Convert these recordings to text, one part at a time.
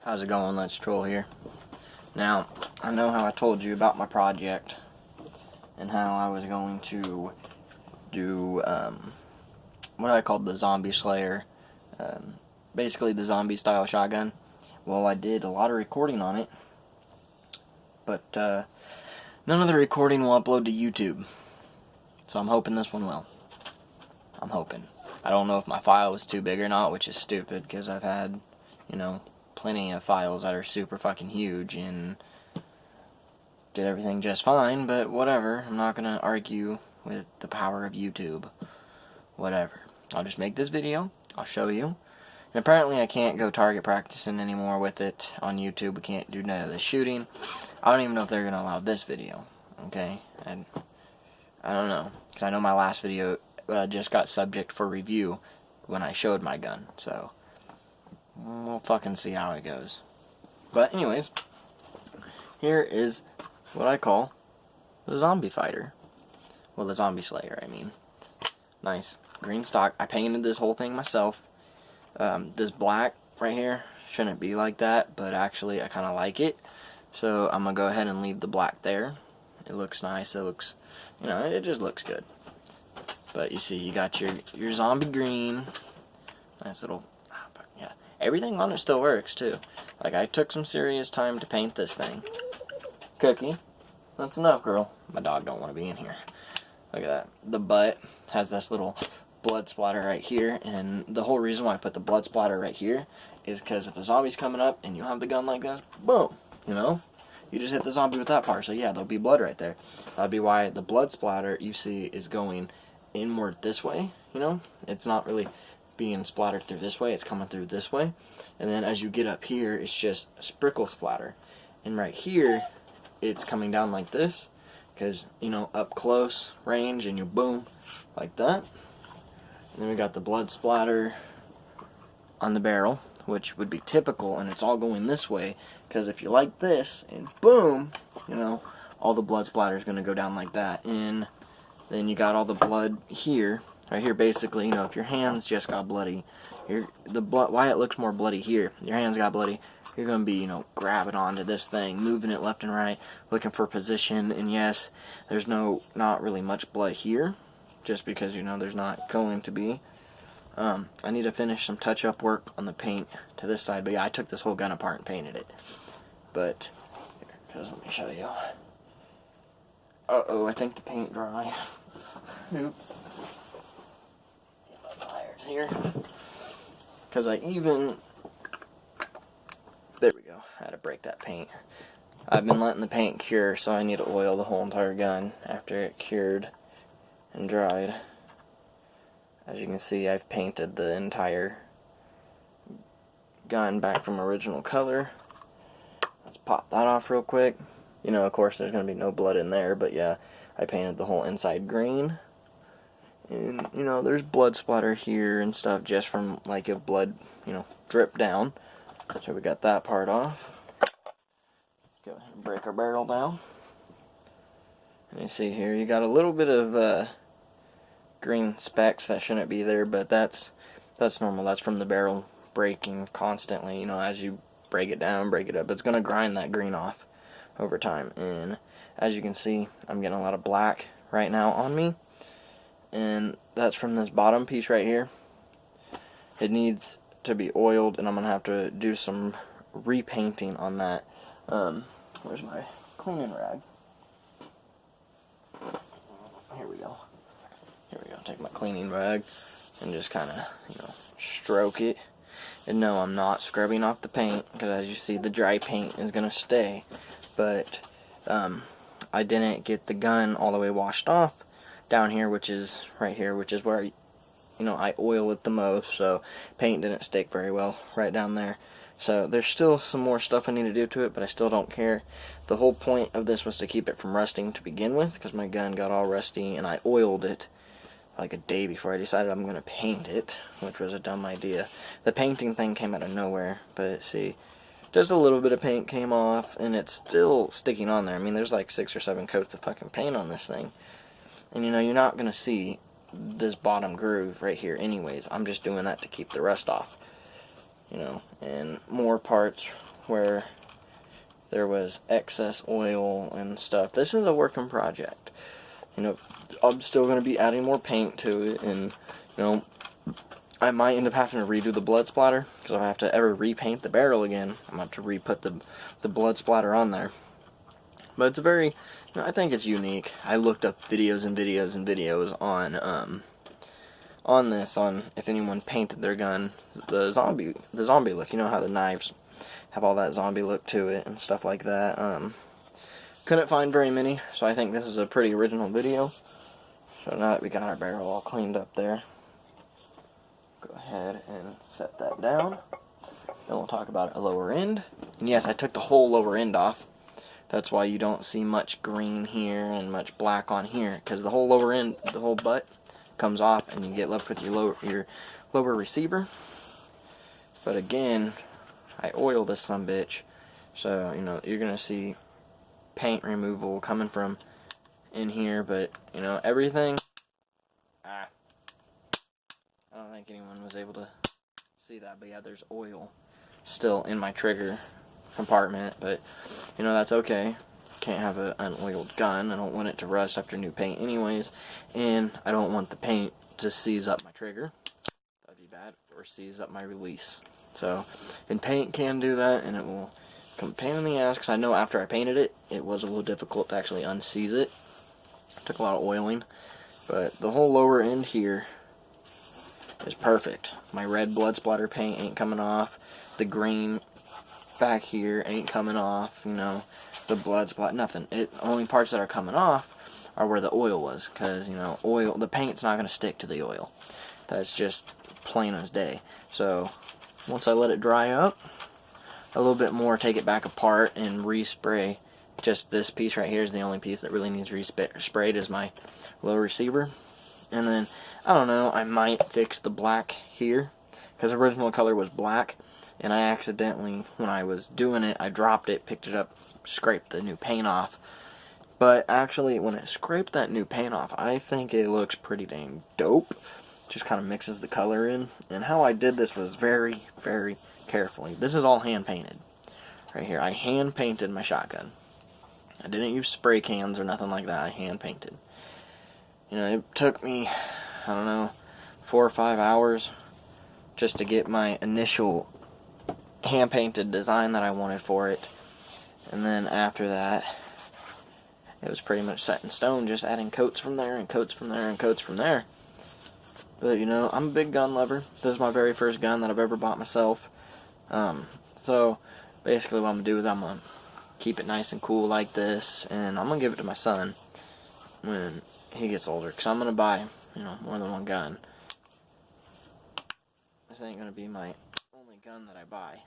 How's it going? Let's Troll here. Now, I know how I told you about my project and how I was going to do what I called the Zombie Slayer, basically the zombie style shotgun. Well, I did a lot of recording on it, but none of the recording will upload to YouTube. So I'm hoping this one will. I'm hoping. I don't know if my file was too big or not, which is stupid because I've had, plenty of files that are super fucking huge and did everything just fine, but whatever. I'm not gonna argue with the power of YouTube. Whatever. I'll just make this video. I'll show you. And apparently I can't go target practicing anymore with it on YouTube. We can't do none of the shooting. I don't even know if they're gonna allow this video. Okay? And I don't know. Because I know my last video just got subject for review when I showed my gun. So we'll fucking see how it goes. But anyways, here is what I call the zombie fighter. Well, the zombie slayer, I mean. Nice green stock. I painted this whole thing myself. This black right here shouldn't be like that, but actually I kind of like it. So I'm going to go ahead and leave the black there. It looks nice. It looks, it just looks good. But you see, you got your zombie green. Nice little, yeah. Everything on it still works, too. Like, I took some serious time to paint this thing. Cookie, that's enough, girl. My dog don't want to be in here. Look at that. The butt has this little blood splatter right here, and the whole reason why I put the blood splatter right here is because if a zombie's coming up and you have the gun like that, boom, you just hit the zombie with that part, so yeah, there'll be blood right there. That'd be why the blood splatter you see is going inward this way, it's not really being splattered through this way, it's coming through this way, and then as you get up here, it's just sprinkle splatter, and right here, it's coming down like this, because, up close range, and you boom, like that. And then we got the blood splatter on the barrel, which would be typical, and it's all going this way, because if you like this, and boom, all the blood splatter is going to go down like that, and then you got all the blood here, right here basically, if your hands just got bloody, why it looks more bloody here, your hands got bloody, you're going to be, grabbing onto this thing, moving it left and right, looking for position, and yes, there's not really much blood here, just because, there's not going to be. I need to finish some touch-up work on the paint to this side, but yeah, I took this whole gun apart and painted it. But, here, just let me show you. Uh-oh, I think the paint dry. Oops. Get my pliers here. Because there we go, I had to break that paint. I've been letting the paint cure, so I need to oil the whole entire gun after it cured and dried. As you can see, I've painted the entire gun back from original color. Let's pop that off real quick. Of course, there's going to be no blood in there, but yeah, I painted the whole inside green. And, there's blood splatter here and stuff just from, like, if blood, dripped down. So we got that part off. Go ahead and break our barrel down. And you see here, you got a little bit of green specks that shouldn't be there, but that's normal. That's from the barrel breaking constantly. As you break it down, break it up, it's going to grind that green off over time. And as you can see, I'm getting a lot of black right now on me. And that's from this bottom piece right here. It needs to be oiled, and I'm going to have to do some repainting on that. Where's my cleaning rag? Here we go. Take my cleaning rag and just kind of, stroke it. And no, I'm not scrubbing off the paint, because as you see, the dry paint is going to stay. But I didn't get the gun all the way washed off down here, which is right here, which is where I oil it the most, so paint didn't stick very well right down there. So there's still some more stuff I need to do to it, but I still don't care. The whole point of this was to keep it from rusting to begin with, because my gun got all rusty, and I oiled it like a day before I decided I'm going to paint it, which was a dumb idea. The painting thing came out of nowhere, but see, just a little bit of paint came off, and it's still sticking on there. I mean, there's like 6 or 7 coats of fucking paint on this thing. And you're not going to see this bottom groove right here anyways. I'm just doing that to keep the rust off. And more parts where there was excess oil and stuff. This is a working project. You know, I'm still going to be adding more paint to it, and, you know, I might end up having to redo the blood splatter, because if I have to ever repaint the barrel again, I'm going to have to re-put the blood splatter on there. But it's very, you know, I think it's unique. I looked up videos and videos and videos on this, on if anyone painted their gun the zombie look. You know how the knives have all that zombie look to it and stuff like that. Couldn't find very many, so I think this is a pretty original video. So now that we got our barrel all cleaned up there, go ahead and set that down. Then we'll talk about a lower end. And yes, I took the whole lower end off. That's why you don't see much green here and much black on here, because the whole lower end, the whole butt, comes off, and you get left with your lower receiver. But again, I oil this sumbitch, so you know you're gonna see paint removal coming from in here. But you know everything. I don't think anyone was able to see that, but yeah, there's oil still in my trigger compartment, but you know that's okay. Can't have an unoiled gun. I don't want it to rust after new paint anyways, and I don't want the paint to seize up my trigger. That'd be bad. Or seize up my release. So, and paint can do that, and it will come pain in the ass, because I know after I painted it, it was a little difficult to actually unseize it. Took a lot of oiling, but the whole lower end here is perfect. My red blood splatter paint ain't coming off. The green back here ain't coming off, you know, the blood splat, nothing. The only parts that are coming off are where the oil was, because, you know, oil, the paint's not going to stick to the oil. That's just plain as day. So, once I let it dry up a little bit more, take it back apart and respray. Just this piece right here is the only piece that really needs resprayed, is my low receiver. And then, I don't know, I might fix the black here, because the original color was black, and I accidentally, when I was doing it, I dropped it, picked it up, scraped the new paint off. But actually, when it scraped that new paint off, I think it looks pretty dang dope. Just kind of mixes the color in. And how I did this was very, very carefully. This is all hand painted. Right here, I hand painted my shotgun. I didn't use spray cans or nothing like that. I hand painted. You know, it took me, I don't know, 4 or 5 hours just to get my initial hand-painted design that I wanted for it. And then after that, it was pretty much set in stone, just adding coats from there and coats from there and coats from there. But, you know, I'm a big gun lover. This is my very first gun that I've ever bought myself. So, basically what I'm going to do is I'm going to keep it nice and cool like this, and I'm going to give it to my son when he gets older, because I'm going to buy, you know, more than one gun. This ain't going to be my only gun that I buy.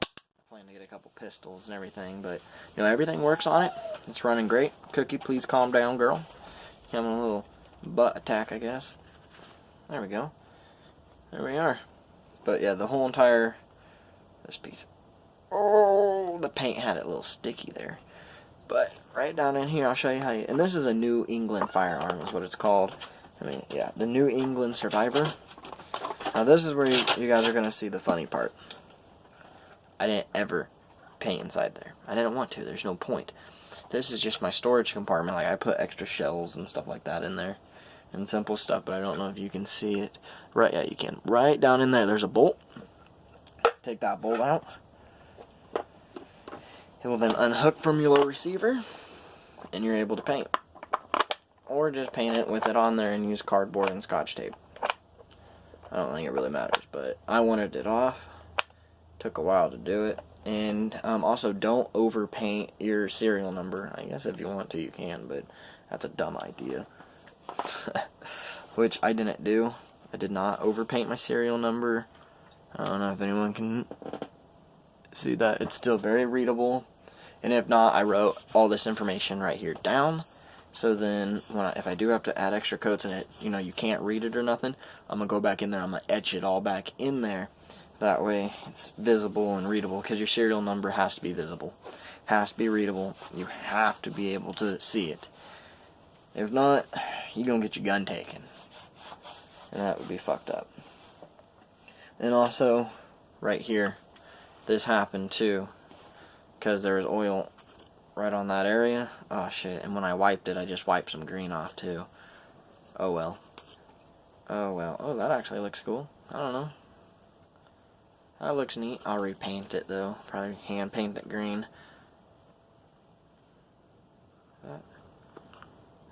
I plan to get a couple pistols and everything, but, you know, everything works on it. It's running great. Cookie, please calm down, girl. Having a little butt attack, I guess. There we go. There we are. But, yeah, the whole entire, this piece. Oh, the paint had it a little sticky there. But, right down in here, I'll show you how you, and this is a New England firearm is what it's called. I mean, yeah, the New England Survivor. Now this is where you guys are going to see the funny part. I didn't ever paint inside there. I didn't want to. There's no point. This is just my storage compartment. Like, I put extra shells and stuff like that in there. And simple stuff, but I don't know if you can see it. Right, yeah, you can. Right down in there, there's a bolt. Take that bolt out. It will then unhook from your low receiver, and you're able to paint. Or just paint it with it on there and use cardboard and scotch tape. I don't think it really matters, but I wanted it off. Took a while to do it. And also, don't overpaint your serial number. I guess if you want to, you can, but that's a dumb idea. Which I didn't do. I did not overpaint my serial number. I don't know if anyone can see that. It's still very readable. And if not, I wrote all this information right here down. So then, if I do have to add extra coats in it, you know, you can't read it or nothing, I'm going to go back in there, I'm going to etch it all back in there. That way, it's visible and readable, because your serial number has to be visible. Has to be readable. You have to be able to see it. If not, you're going to get your gun taken. And that would be fucked up. And also, right here, this happened too, because there was oil right on that area. Oh shit, and when I wiped it, I just wiped some green off too. Oh well. Oh well. Oh, that actually looks cool. I don't know. That looks neat. I'll repaint it though. Probably hand paint it green.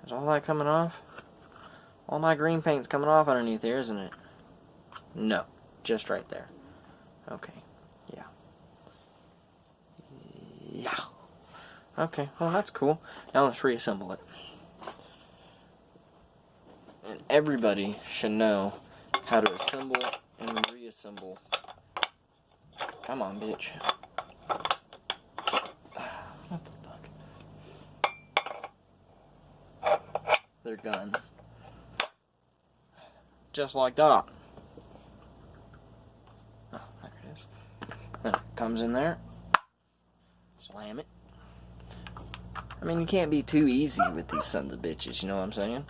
Is all that coming off? All my green paint's coming off underneath here, isn't it? No. Just right there. Okay. Yeah. Yeah. Okay, well that's cool. Now let's reassemble it. And everybody should know how to assemble and reassemble. Come on, bitch. What the fuck? They're done. Just like that. Oh, there it is. Then it comes in there. Slam it. I mean, you can't be too easy with these sons of bitches, you know what I'm saying?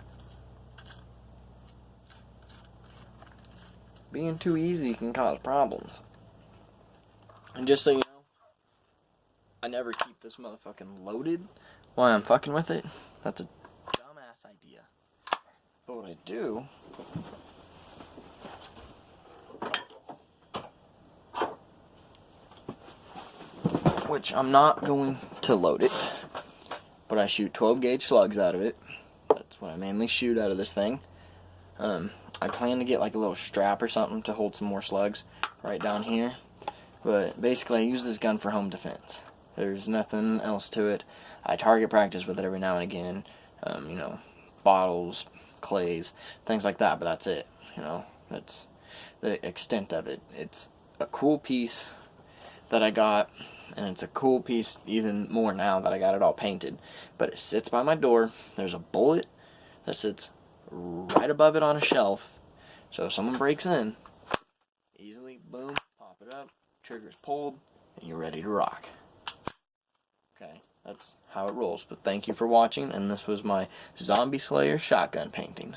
Being too easy can cause problems. And just so you know, I never keep this motherfucking loaded while I'm fucking with it. That's a dumbass idea. But what I do... which I'm not going to load it, but I shoot 12 gauge slugs out of it. That's what I mainly shoot out of this thing. I plan to get like a little strap or something to hold some more slugs right down here. But basically I use this gun for home defense. There's nothing else to it. I target practice with it every now and again. You know, bottles, clays, things like that, but that's it. You know, that's the extent of it. It's a cool piece that I got, and it's a cool piece even more now that I got it all painted. But it sits by my door. There's a bullet that sits right above it on a shelf, so if someone breaks in, easily, boom, pop it up, trigger's pulled, and you're ready to rock. Okay, that's how it rolls. But thank you for watching, and this was my Zombie Slayer shotgun painting.